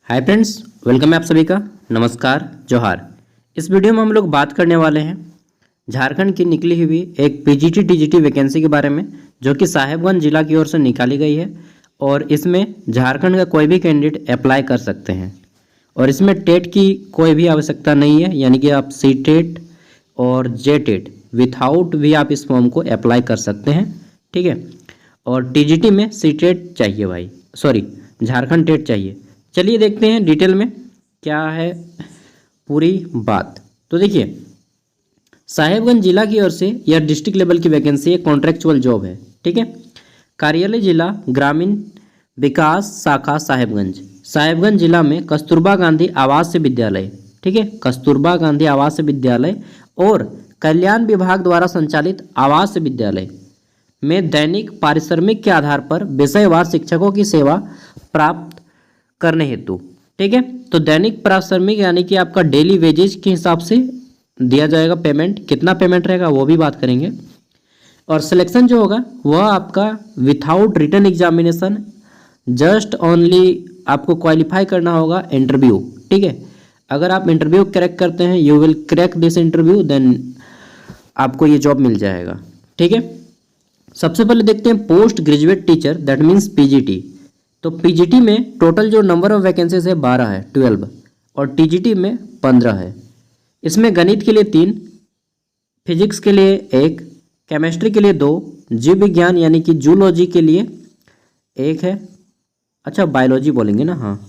Hi friends, welcome है आप सभी का। नमस्कार, जोहार। इस वीडियो में हम लोग बात करने वाले हैं झारखंड की निकली हुई एक पीजीटी टीजीटी वैकेंसी के बारे में, जो कि साहेबगंज जिला की ओर से निकाली गई है। और इसमें झारखंड का कोई भी कैंडिडेट अप्लाई कर सकते हैं और इसमें टेट की कोई भी आवश्यकता नहीं है, यानी कि आप सी टेट और जे टेट विथआउट भी आप इस फॉर्म को अप्लाई कर सकते हैं। ठीक है। और टीजीटी में सी टेट चाहिए भाई, सॉरी झारखंड टेट चाहिए। चलिए देखते हैं डिटेल में क्या है पूरी बात। तो देखिए, साहेबगंज जिला की ओर से यह डिस्ट्रिक्ट लेवल की वैकेंसी है, कॉन्ट्रेक्चुअल जॉब है। ठीक है। कार्यालय जिला ग्रामीण विकास शाखा साहेबगंज, साहेबगंज जिला में कस्तूरबा गांधी आवास विद्यालय, ठीक है, कस्तूरबा गांधी आवास विद्यालय और कल्याण विभाग द्वारा संचालित आवास विद्यालय में दैनिक पारिश्रमिक के आधार पर विषयवार शिक्षकों की सेवा प्राप्त करने हेतु, ठीक है। तो दैनिक पारिश्रमिक यानी कि आपका डेली वेजेज के हिसाब से दिया जाएगा पेमेंट। कितना पेमेंट रहेगा वो भी बात करेंगे। और सिलेक्शन जो होगा वह आपका without written examination, just only आपको क्वालिफाई करना होगा इंटरव्यू। ठीक है। अगर आप इंटरव्यू क्रैक करते हैं, you will crack this interview, then आपको ये जॉब मिल जाएगा। ठीक है। सबसे पहले देखते हैं post graduate teacher, that means PGT. तो पीजीटी में टोटल जो नंबर ऑफ वैकेंसीज है 12 है, 12, और टीजीटी में 15 है। इसमें गणित के लिए 3, फिजिक्स के लिए 1, केमिस्ट्री के लिए 2, जीव विज्ञान यानी कि जूलॉजी के लिए 1 है। अच्छा, बायोलॉजी बोलेंगे ना, हाँ।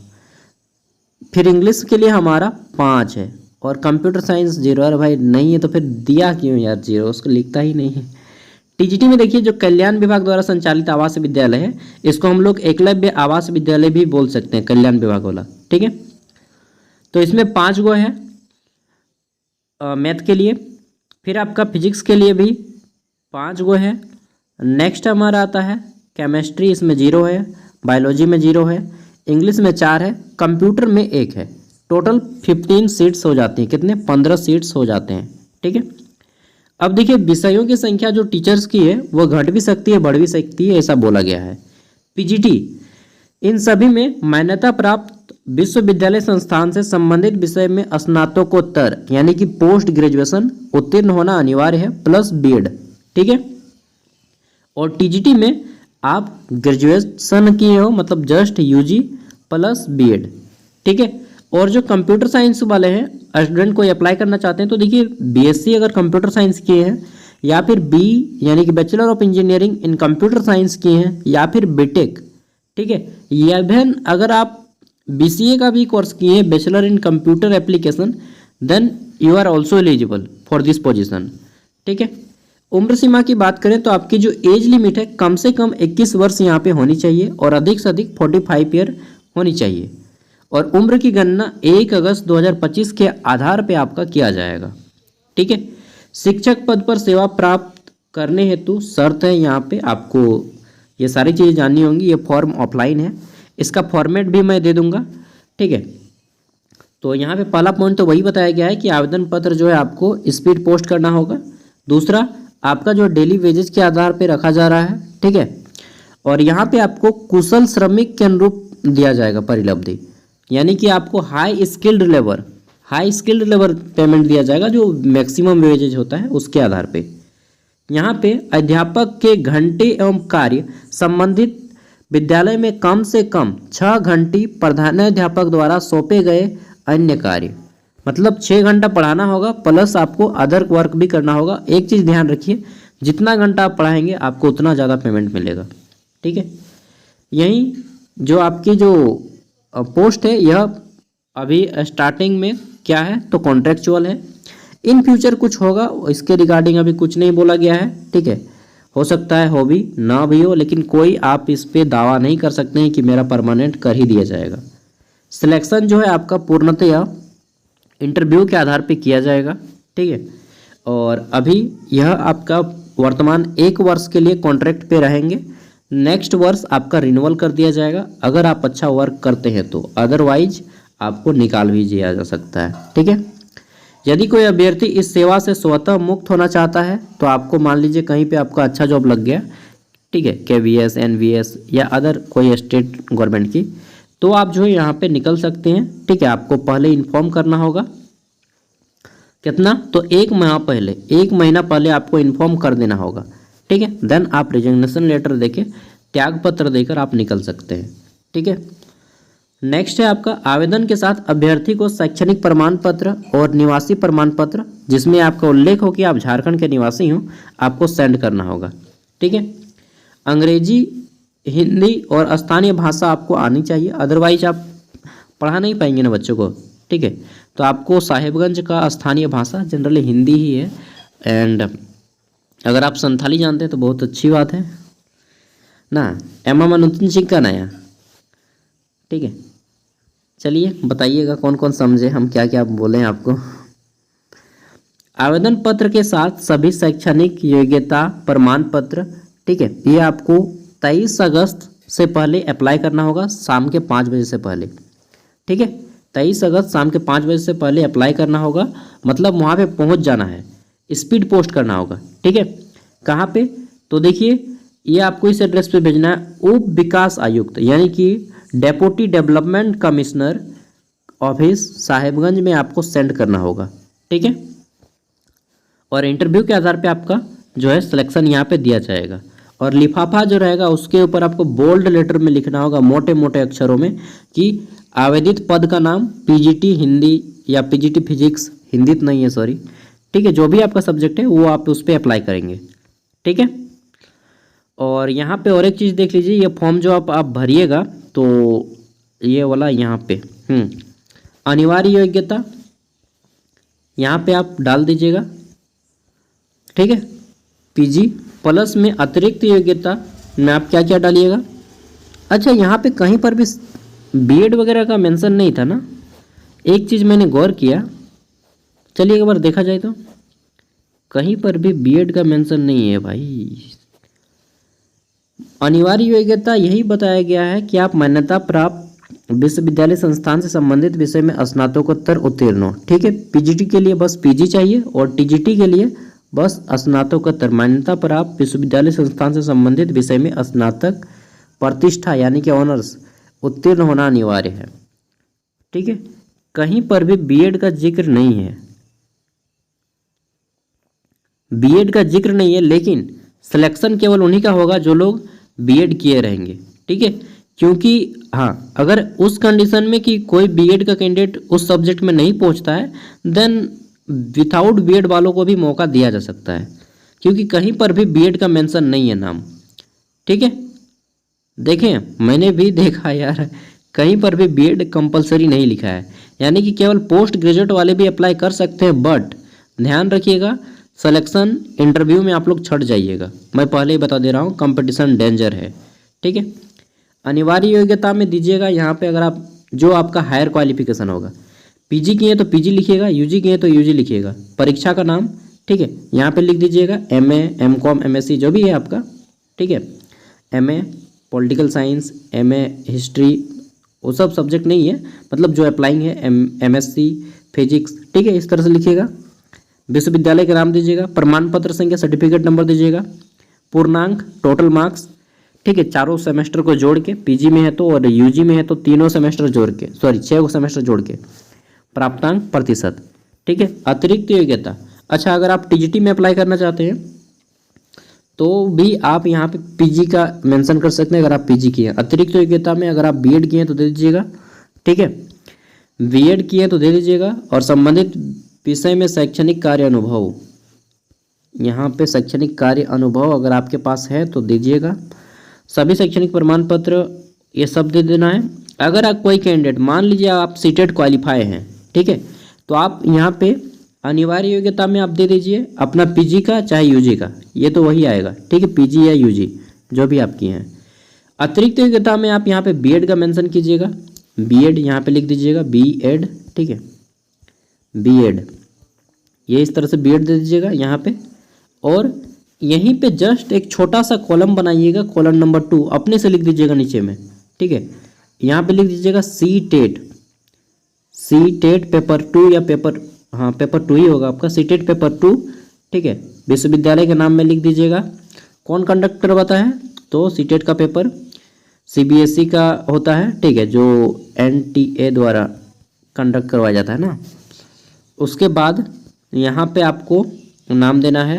फिर इंग्लिश के लिए हमारा 5 है और कंप्यूटर साइंस 0। अरे भाई नहीं है तो फिर दिया क्यों यार 0, उसको लिखता ही नहीं है। टीजीटी में देखिए जो कल्याण विभाग द्वारा संचालित आवास विद्यालय है, इसको हम लोग एकलव्य आवास विद्यालय भी बोल सकते हैं, कल्याण विभाग वाला। ठीक है। तो इसमें 5 गो है मैथ के लिए, फिर आपका फिजिक्स के लिए भी 5 गो है। नेक्स्ट हमारा आता है केमिस्ट्री, इसमें 0 है, बायोलॉजी में 0 है, इंग्लिश में 4 है, कंप्यूटर में 1 है। टोटल 15 सीट्स हो जाती हैं। कितने? 15 सीट्स हो जाते हैं। ठीक है। अब देखिए, विषयों की संख्या जो टीचर्स की है वो घट भी सकती है, बढ़ भी सकती है, ऐसा बोला गया है। पीजीटी इन सभी में मान्यता प्राप्त विश्वविद्यालय संस्थान से संबंधित विषय में स्नातकोत्तर यानी कि पोस्ट ग्रेजुएशन उत्तीर्ण होना अनिवार्य है, प्लस बीएड। ठीक है। और टीजीटी में आप ग्रेजुएशन किए हो, मतलब जस्ट यूजी प्लस बीएड। ठीक है। और जो कंप्यूटर साइंस वाले हैं स्टूडेंट को अप्लाई करना चाहते हैं, तो देखिए बीएससी अगर कंप्यूटर साइंस किए हैं, या फिर बी यानी कि bachelor of engineering in computer science किए हैं, या फिर बीटेक। ठीक है। या फिर अगर आप बीसीए का भी कोर्स किए हैं, bachelor in computer application, then you are also eligible for this position. ठीक है। उम्र सीमा की बात करें तो आपकी जो एज लिमिट है कम से कम 21 वर्ष यहाँ पे होनी चाहिए और अधिक से अधिक 45 ईयर होनी चाहिए। और उम्र की गणना 1 अगस्त 2025 के आधार पे आपका किया जाएगा। ठीक है। शिक्षक पद पर सेवा प्राप्त करने हेतु शर्त है, यहाँ पे आपको ये सारी चीज़ें जाननी होंगी। ये फॉर्म ऑफलाइन है, इसका फॉर्मेट भी मैं दे दूंगा। ठीक है। तो यहाँ पे पहला पॉइंट तो वही बताया गया है कि आवेदन पत्र जो है आपको स्पीड पोस्ट करना होगा। दूसरा, आपका जो डेली वेजेस के आधार पे रखा जा रहा है। ठीक है। और यहाँ पे आपको कुशल श्रमिक के अनुरूप दिया जाएगा परिलब्धि, यानी कि आपको हाई स्किल्ड लेबर पेमेंट दिया जाएगा, जो मैक्सिमम वेजेज होता है उसके आधार पे। यहाँ पे अध्यापक के घंटे एवं कार्य संबंधित विद्यालय में कम से कम 6 घंटे प्रधानाध्यापक द्वारा सौंपे गए अन्य कार्य, मतलब 6 घंटा पढ़ाना होगा, प्लस आपको अदर वर्क भी करना होगा। एक चीज़ ध्यान रखिए, जितना घंटा आप पढ़ाएंगे आपको उतना ज़्यादा पेमेंट मिलेगा। ठीक है। यही जो आपकी जो पोस्ट है यह अभी स्टार्टिंग में क्या है, तो कॉन्ट्रेक्चुअल है। इन फ्यूचर कुछ होगा, इसके रिगार्डिंग अभी कुछ नहीं बोला गया है। ठीक है। हो सकता है हो भी ना भी हो, लेकिन कोई आप इस पे दावा नहीं कर सकते हैं कि मेरा परमानेंट कर ही दिया जाएगा। सिलेक्शन जो है आपका पूर्णतः इंटरव्यू के आधार पे किया जाएगा। ठीक है। और अभी यह आपका वर्तमान 1 वर्ष के लिए कॉन्ट्रैक्ट पे रहेंगे। नेक्स्ट वर्ष आपका रिन्यूअल कर दिया जाएगा अगर आप अच्छा वर्क करते हैं तो, अदरवाइज आपको निकाल भी दिया जा सकता है। ठीक है। यदि कोई अभ्यर्थी इस सेवा से स्वतः मुक्त होना चाहता है तो आपको मान लीजिए कहीं पे आपका अच्छा जॉब लग गया, ठीक है, KVS, NVS या अदर कोई स्टेट गवर्नमेंट की, तो आप जो है यहाँ पे निकल सकते हैं। ठीक है, आपको पहले इन्फॉर्म करना होगा कितना, तो 1 महीना पहले आपको इन्फॉर्म कर देना होगा। ठीक है, देन आप रिजिग्नेशन लेटर देके त्याग पत्र देकर आप निकल सकते हैं। ठीक है, नेक्स्ट है आपका आवेदन के साथ अभ्यर्थी को शैक्षणिक प्रमाण पत्र और निवासी प्रमाण पत्र जिसमें आपका उल्लेख हो कि आप झारखंड के निवासी हो, आपको सेंड करना होगा। ठीक है, अंग्रेजी, हिंदी और स्थानीय भाषा आपको आनी चाहिए, अदरवाइज आप पढ़ा नहीं पाएंगे ना बच्चों को। ठीक है, तो आपको साहिबगंज का स्थानीय भाषा जनरली हिंदी ही है, एंड अगर आप संथाली जानते हैं तो बहुत अच्छी बात है ना। एम अनुतिन सिंह का नया। ठीक है, चलिए बताइएगा कौन कौन समझे हम क्या क्या बोले आपको। आवेदन पत्र के साथ सभी शैक्षणिक योग्यता प्रमाण पत्र। ठीक है, ये आपको 23 अगस्त से पहले अप्लाई करना होगा, शाम के 5 बजे से पहले। ठीक है, 23 अगस्त शाम के 5 बजे से पहले अप्लाई करना होगा, मतलब वहाँ पे पहुँच जाना है, स्पीड पोस्ट करना होगा। ठीक है, कहाँ पे, तो देखिए ये आपको इस एड्रेस पे भेजना है, उप विकास आयुक्त यानी कि deputy development commissioner office Sahibganj में आपको सेंड करना होगा। ठीक है, और इंटरव्यू के आधार पे आपका जो है सिलेक्शन यहाँ पे दिया जाएगा। और लिफाफा जो रहेगा उसके ऊपर आपको बोल्ड लेटर में लिखना होगा, मोटे मोटे अक्षरों में, कि आवेदित पद का नाम पीजीटी हिंदी या पीजीटी फिजिक्स, हिंदी तो नहीं है सॉरी। ठीक है, जो भी आपका सब्जेक्ट है वो आप उस पर अप्लाई करेंगे। ठीक है, और यहाँ पे और एक चीज़ देख लीजिए, ये फॉर्म जो आप भरिएगा तो ये वाला यहाँ पे अनिवार्य योग्यता यहाँ पे आप डाल दीजिएगा। ठीक है, पीजी प्लस में अतिरिक्त योग्यता में आप क्या क्या डालिएगा। अच्छा, यहाँ पे कहीं पर भी बीएड वगैरह का मेंशन नहीं था ना, एक चीज़ मैंने गौर किया, चलिए एक बार देखा जाए तो कहीं पर भी बीएड का मेंशन नहीं है भाई। अनिवार्य योग्यता यही बताया गया है कि आप मान्यता प्राप्त विश्वविद्यालय संस्थान से संबंधित विषय में स्नातकोत्तर उत्तीर्ण हो। ठीक है, पीजीटी के लिए बस पीजी चाहिए और टीजीटी के लिए बस स्नातकोत्तर मान्यता प्राप्त विश्वविद्यालय संस्थान से संबंधित विषय में स्नातक प्रतिष्ठा यानी कि ऑनर्स उत्तीर्ण होना अनिवार्य है। ठीक है, कहीं पर भी बीएड का जिक्र नहीं है, बीएड का जिक्र नहीं है, लेकिन सिलेक्शन केवल उन्हीं का होगा जो लोग बीएड किए रहेंगे। ठीक है, क्योंकि हाँ, अगर उस कंडीशन में कि कोई बीएड का कैंडिडेट उस सब्जेक्ट में नहीं पहुंचता है, देन विथआउट बीएड वालों को भी मौका दिया जा सकता है, क्योंकि कहीं पर भी बीएड का मेंशन नहीं है नाम। ठीक है, देखें मैंने भी देखा यार, कहीं पर भी बीएड कंपलसरी नहीं लिखा है, यानी कि केवल पोस्ट ग्रेजुएट वाले भी अप्लाई कर सकते हैं। बट ध्यान रखिएगा, सिलेक्शन इंटरव्यू में आप लोग छट जाइएगा, मैं पहले ही बता दे रहा हूँ, कंपटीशन डेंजर है। ठीक है, अनिवार्य योग्यता में दीजिएगा यहाँ पे, अगर आप जो आपका हायर क्वालिफिकेशन होगा, पीजी किए तो पीजी लिखिएगा, यूजी किए तो यूजी लिखिएगा, परीक्षा का नाम। ठीक है, यहाँ पे लिख दीजिएगा एमए, एमकॉम, एमएससी जो भी है आपका। ठीक है, MA political science, MA history, वो सब सब्जेक्ट नहीं है, मतलब जो अप्लाइंग है एमएससी फिजिक्स। ठीक है, इस तरह से लिखिएगा, विश्वविद्यालय का नाम दीजिएगा, प्रमाण पत्र संख्या सर्टिफिकेट नंबर दीजिएगा, पूर्णांक, टोटल मार्क्स। ठीक है, चारों सेमेस्टर को जोड़ के, पीजी में है तो और यूजी में है तो तीनों सेमेस्टर जोड़ के, सॉरी 6 सेमेस्टर जोड़ के, प्राप्तांक प्रतिशत। ठीक है, अतिरिक्त योग्यता। अच्छा, अगर आप टीजीटी में अप्लाई करना चाहते हैं तो भी आप यहाँ पे पीजी का मेंशन कर सकते हैं, अगर आप पीजी किए हैं। अतिरिक्त योग्यता में अगर आप बीएड किए हैं तो दे दीजिएगा। ठीक है, बीएड किए तो दे दीजिएगा, और संबंधित विषय में शैक्षणिक कार्य अनुभव, यहाँ पे शैक्षणिक कार्य अनुभव अगर आपके पास है तो दीजिएगा। सभी शैक्षणिक प्रमाण पत्र ये सब दे देना है। अगर आप कोई कैंडिडेट, मान लीजिए आप सीटेट क्वालिफाई हैं, ठीक है, तो आप यहाँ पे अनिवार्य योग्यता में आप दे दीजिए अपना पीजी का चाहे यूजी का, ये तो वही आएगा। ठीक है, पीजी या यूजी जो भी आप किए हैं। अतिरिक्त योग्यता में आप यहाँ पे बीएड का मेंशन कीजिएगा, बीएड यहाँ पे लिख दीजिएगा, बीएड। ठीक है, बीएड, ये इस तरह से बीएड दे दीजिएगा यहाँ पे, और यहीं पे जस्ट एक छोटा सा कॉलम बनाइएगा, कॉलम नंबर 2 अपने से लिख दीजिएगा नीचे में। ठीक है, यहाँ पे लिख दीजिएगा सी टेट पेपर 2 या पेपर 2 ही होगा आपका, सी टेट पेपर 2। ठीक है, विश्वविद्यालय के नाम में लिख दीजिएगा, कौन कंडक्ट करवाता है तो सी टेट का पेपर CBSE का होता है, ठीक है, जो NTA द्वारा कंडक्ट करवाया जाता है ना। उसके बाद यहाँ पे आपको नाम देना है,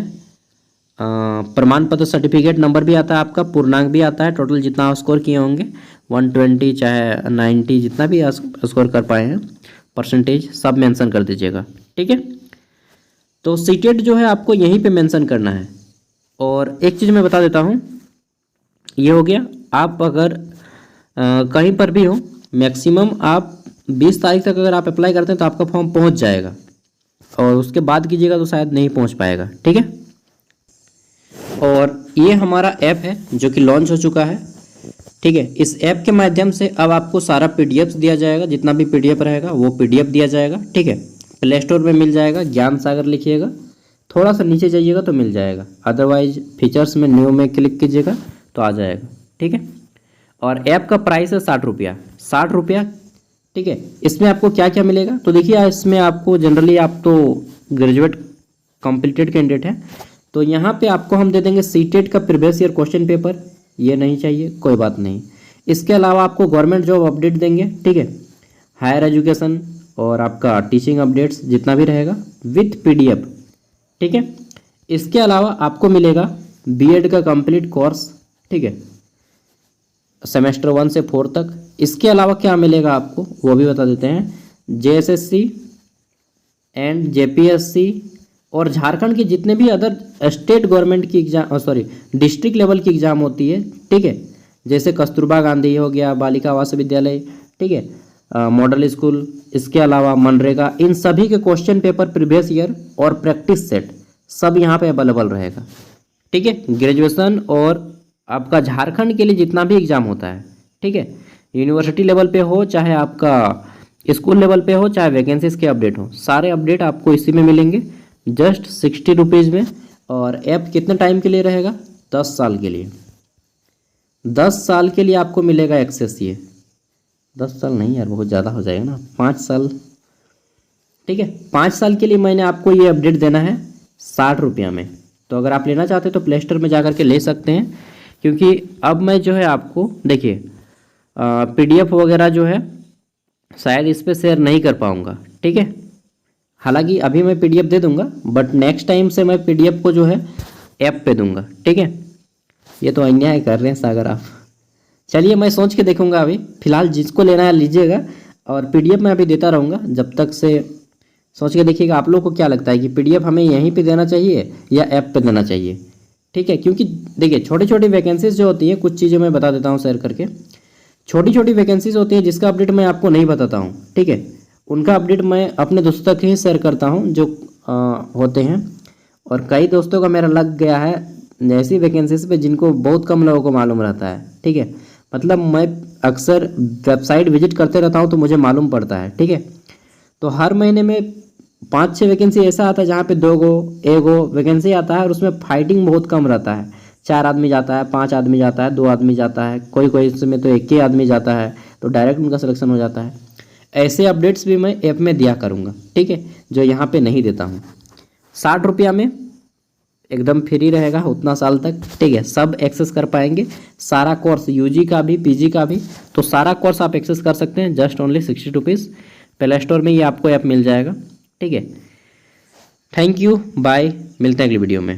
प्रमाण पत्र सर्टिफिकेट नंबर भी आता है आपका, पूर्णांक भी आता है, टोटल जितना आप स्कोर किए होंगे 120 चाहे 90 जितना भी स्कोर कर पाए हैं, परसेंटेज सब मेंशन कर दीजिएगा, ठीक है। तो सीटेट जो है आपको यहीं पे मेंशन करना है। और एक चीज़ मैं बता देता हूँ, ये हो गया। आप अगर कहीं पर भी हो, मैक्सिमम आप 20 तारीख तक अगर आप अप्लाई करते हैं तो आपका फॉर्म पहुँच जाएगा, और उसके बाद कीजिएगा तो शायद नहीं पहुँच पाएगा, ठीक है। और ये हमारा ऐप है जो कि लॉन्च हो चुका है, ठीक है। इस ऐप के माध्यम से अब आपको सारा PDF दिया जाएगा, जितना भी PDF रहेगा वो PDF दिया जाएगा, ठीक है। प्ले स्टोर में मिल जाएगा, ज्ञान सागर लिखिएगा, थोड़ा सा नीचे जाइएगा तो मिल जाएगा, अदरवाइज फीचर्स में न्यू में क्लिक कीजिएगा तो आ जाएगा, ठीक है। और ऐप का प्राइस है 60 रुपया, 60 रुपया, ठीक है। इसमें आपको क्या क्या मिलेगा तो देखिए, इसमें आपको जनरली आप तो ग्रेजुएट कंप्लीटेड कैंडिडेट हैं, तो यहाँ पे आपको हम दे देंगे सीटेट का प्रीवियस ईयर क्वेश्चन पेपर, ये नहीं चाहिए कोई बात नहीं। इसके अलावा आपको गवर्नमेंट जॉब अपडेट देंगे, ठीक है, हायर एजुकेशन और आपका टीचिंग अपडेट्स जितना भी रहेगा विथ PDF, ठीक है। इसके अलावा आपको मिलेगा B.Ed का कंप्लीट कोर्स, ठीक है, सेमेस्टर 1 से 4 तक। इसके अलावा क्या मिलेगा आपको वो भी बता देते हैं, JSSC एंड JPSC और झारखंड के जितने भी अदर स्टेट गवर्नमेंट की एग्जाम, डिस्ट्रिक्ट लेवल की एग्जाम होती है, ठीक है, जैसे कस्तूरबा गांधी हो गया, बालिका आवास विद्यालय, ठीक है, मॉडल स्कूल, इसके अलावा मनरेगा, इन सभी के क्वेश्चन पेपर प्रीवियस ईयर और प्रैक्टिस सेट सब यहाँ पे अवेलेबल रहेगा, ठीक है। ग्रेजुएशन और आपका झारखंड के लिए जितना भी एग्जाम होता है, ठीक है, यूनिवर्सिटी लेवल पे हो चाहे आपका स्कूल लेवल पे हो चाहे वैकेंसीज के अपडेट हो, सारे अपडेट आपको इसी में मिलेंगे जस्ट 60 रुपीज़ में। और ऐप कितने टाइम के लिए रहेगा, 10 साल के लिए, 10 साल के लिए आपको मिलेगा एक्सेस। ये 10 साल नहीं यार, बहुत ज़्यादा हो जाएगा ना, 5 साल, ठीक है, 5 साल के लिए मैंने आपको ये अपडेट देना है 60 रुपया में। तो अगर आप लेना चाहते हैं तो प्ले स्टोर में जा करके ले सकते हैं, क्योंकि अब मैं जो है आपको देखिए PDF वगैरह जो है शायद इस पर शेयर नहीं कर पाऊँगा, ठीक है। हालांकि अभी मैं PDF दे दूंगा, बट नेक्स्ट टाइम से मैं PDF को जो है ऐप पे दूंगा, ठीक है। ये तो अन्याय कर रहे हैं सागर आप। चलिए मैं सोच के देखूंगा, अभी फिलहाल जिसको लेना है लीजिएगा, और PDF मैं अभी देता रहूँगा जब तक से। सोच के देखिएगा आप लोग को क्या लगता है कि PDF हमें यहीं पे देना चाहिए या ऐप पे देना चाहिए, ठीक है। क्योंकि देखिए छोटी छोटी वैकेंसीज जो होती है, कुछ चीज़ें मैं बता देता हूँ शेयर करके। छोटी छोटी वैकेंसीज होती है जिसका अपडेट मैं आपको नहीं बताता हूँ, ठीक है, उनका अपडेट मैं अपने दोस्तों तक ही शेयर करता हूँ जो होते हैं। और कई दोस्तों का मेरा लग गया है ऐसी वैकेंसीज पे जिनको बहुत कम लोगों को मालूम रहता है, ठीक है। मतलब मैं अक्सर वेबसाइट विजिट करते रहता हूँ तो मुझे मालूम पड़ता है, ठीक है। तो हर महीने में 5-6 वैकेंसी ऐसा आता है जहाँ पे 2 गो 1 गो वैकेंसी आता है, और उसमें फाइटिंग बहुत कम रहता है। 4 आदमी जाता है, 5 आदमी जाता है, 2 आदमी जाता है, कोई कोई इसमें तो 1 ही आदमी जाता है, तो डायरेक्ट उनका सिलेक्शन हो जाता है। ऐसे अपडेट्स भी मैं ऐप में दिया करूँगा, ठीक है, जो यहाँ पे नहीं देता हूँ। 60 रुपया में एकदम फ्री रहेगा उतना साल तक, ठीक है, सब एक्सेस कर पाएंगे, सारा कोर्स UG का भी PG का भी, तो सारा कोर्स आप एक्सेस कर सकते हैं just only 60 rupees. Play store में ये आपको ऐप मिल जाएगा, ठीक है। थैंक यू, बाय, मिलते हैं अगली वीडियो में।